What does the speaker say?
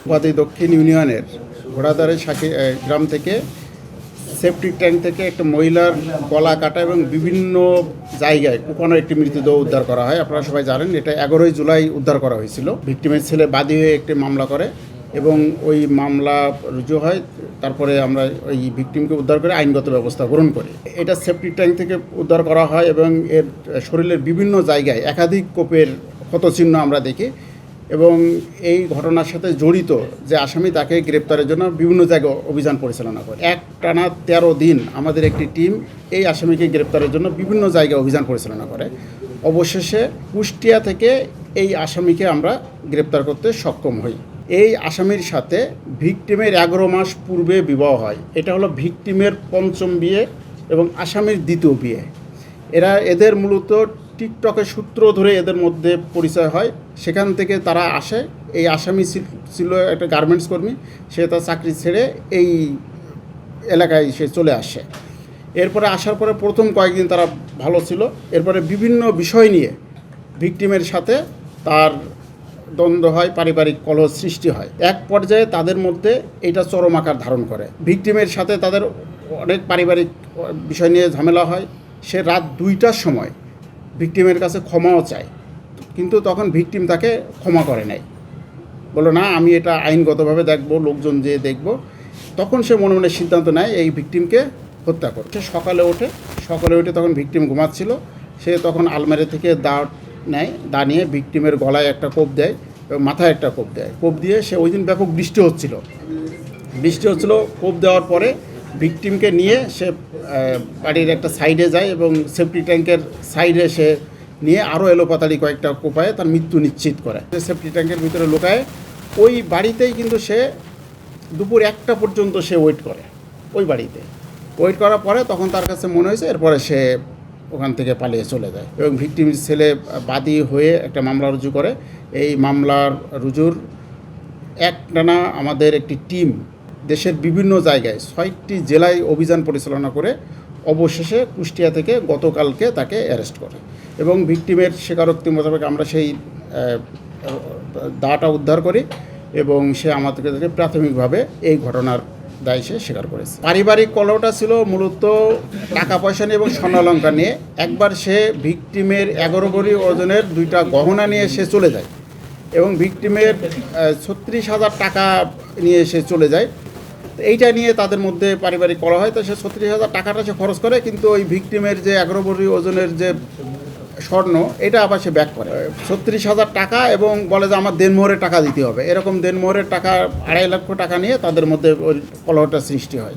উপাধি দক্ষিণ ইউনিয়নের ঘোড়াদারে গ্রাম থেকে সেপটিক ট্যাঙ্ক থেকে একটা মহিলার গলা কাটা এবং বিভিন্ন জায়গায় কোপানো একটি মৃতদেহ উদ্ধার করা হয়। আপনারা সবাই জানেন এটা 11ই জুলাই উদ্ধার করা হয়েছিল। ভিকটিমের ছেলে বাদী হয়ে একটি মামলা করে এবং ওই মামলা রুজু হয়। তারপরে আমরা ওই ভিকটিমকে উদ্ধার করে আইনগত ব্যবস্থা গ্রহণ করি। এটা সেপটিক ট্যাঙ্ক থেকে উদ্ধার করা হয় এবং এর শরীরের বিভিন্ন জায়গায় একাধিক কোপের ক্ষতচিহ্ন আমরা দেখি এবং এই ঘটনার সাথে জড়িত যে আসামি তাকে গ্রেপ্তারের জন্য বিভিন্ন জায়গায় অভিযান পরিচালনা করে। একটানা 13 দিন আমাদের একটি টিম এই আসামিকে গ্রেপ্তারের জন্য বিভিন্ন জায়গায় অভিযান পরিচালনা করে। অবশেষে কুষ্টিয়া থেকে এই আসামিকে আমরা গ্রেপ্তার করতে সক্ষম হই। এই আসামির সাথে ভিকটিমের 11 মাস পূর্বে বিবাহ হয়। এটা হলো ভিকটিমের 5ম বিয়ে এবং আসামির 2য় বিয়ে। এদের মূলত টিকটকের সূত্র ধরে এদের মধ্যে পরিচয় হয়। সেখান থেকে তারা আসে। এই আসামি ছিল একটা গার্মেন্টস কর্মী, সে তার চাকরি ছেড়ে এই এলাকায় সে চলে আসে। এরপরে আসার পরে প্রথম কয়েকদিন তারা ভালো ছিল। এরপরে বিভিন্ন বিষয় নিয়ে ভিকটিমের সাথে তার দ্বন্দ্ব হয়, পারিবারিক কলহ সৃষ্টি হয়। এক পর্যায়ে তাদের মধ্যে এটা চরম আকার ধারণ করে। ভিকটিমের সাথে তাদের অনেক পারিবারিক বিষয় নিয়ে ঝামেলা হয়। সে রাত 2টার সময় ভিকটিমের কাছে ক্ষমাও চায়, কিন্তু তখন ভিকটিম তাকে ক্ষমা করে নাই, বললো না আমি এটা আইনগতভাবে দেখব, লোকজন যে দেখব। তখন সে মনে মনে সিদ্ধান্ত নেয় এই ভিকটিমকে হত্যা করে। সে সকালে ওঠে তখন ভিকটিম ঘুমাচ্ছিল। সে তখন আলমারি থেকে দা নেয়, দা নিয়ে ভিকটিমের গলায় একটা কোপ দেয় এবং মাথায় একটা কোপ দেয়। কোপ দিয়ে সে ওই দিন ব্যাপক বৃষ্টি হচ্ছিল। কোপ দেওয়ার পরে ভিকটিমকে নিয়ে সে বাড়ির একটা সাইডে যায় এবং সেফটি ট্যাঙ্কের সাইডে সে নিয়ে আরও এলোপাতাড়ি কয়েকটা কোপায় তার মৃত্যু নিশ্চিত করে। সেফটি ট্যাঙ্কের ভিতরে লুকায় ওই বাড়িতেই কিন্তু সে দুপুর 1টা পর্যন্ত সে ওয়েট করে। ওই বাড়িতে ওয়েট করার পরে তখন তার কাছে মনে হয়েছে, এরপরে সে ওখান থেকে পালিয়ে চলে যায় এবং ভিকটিমের ছেলে বাদী হয়ে একটা মামলা রুজু করে। এই মামলার রুজুর একটানা আমাদের একটি টিম দেশের বিভিন্ন জায়গায় 6টি জেলায় অভিযান পরিচালনা করে অবশেষে কুষ্টিয়া থেকে গতকালকে তাকে অ্যারেস্ট করে এবং ভিকটিমের স্বীকারোক্তি মোতাবেক আমরা সেই দাটা উদ্ধার করি এবং সে আমাদেরকে প্রাথমিকভাবে এই ঘটনার দায় সে স্বীকার করেছে। পারিবারিক কলহটা ছিল মূলত টাকা পয়সা নিয়ে এবং স্বর্ণালঙ্কার নিয়ে। একবার সে ভিকটিমের 11 ভরি ওজনের 2টা গহনা নিয়ে সে চলে যায় এবং ভিকটিমের 36,000 টাকা নিয়ে সে চলে যায়। এইটা নিয়ে তাদের মধ্যে পারিবারিক কলহ হয়। তো সে 36,000 টাকাটা সে খরচ করে, কিন্তু ওই ভিকটিমের যে 11 ভরি ওজনের যে স্বর্ণ এটা আবার সে ব্যাক করে 36,000 টাকা এবং বলে যে আমার দেনমোহরের টাকা দিতে হবে। এরকম দেনমোহরের টাকা 2.5 লক্ষ টাকা নিয়ে তাদের মধ্যে ওই কলহটা সৃষ্টি হয়।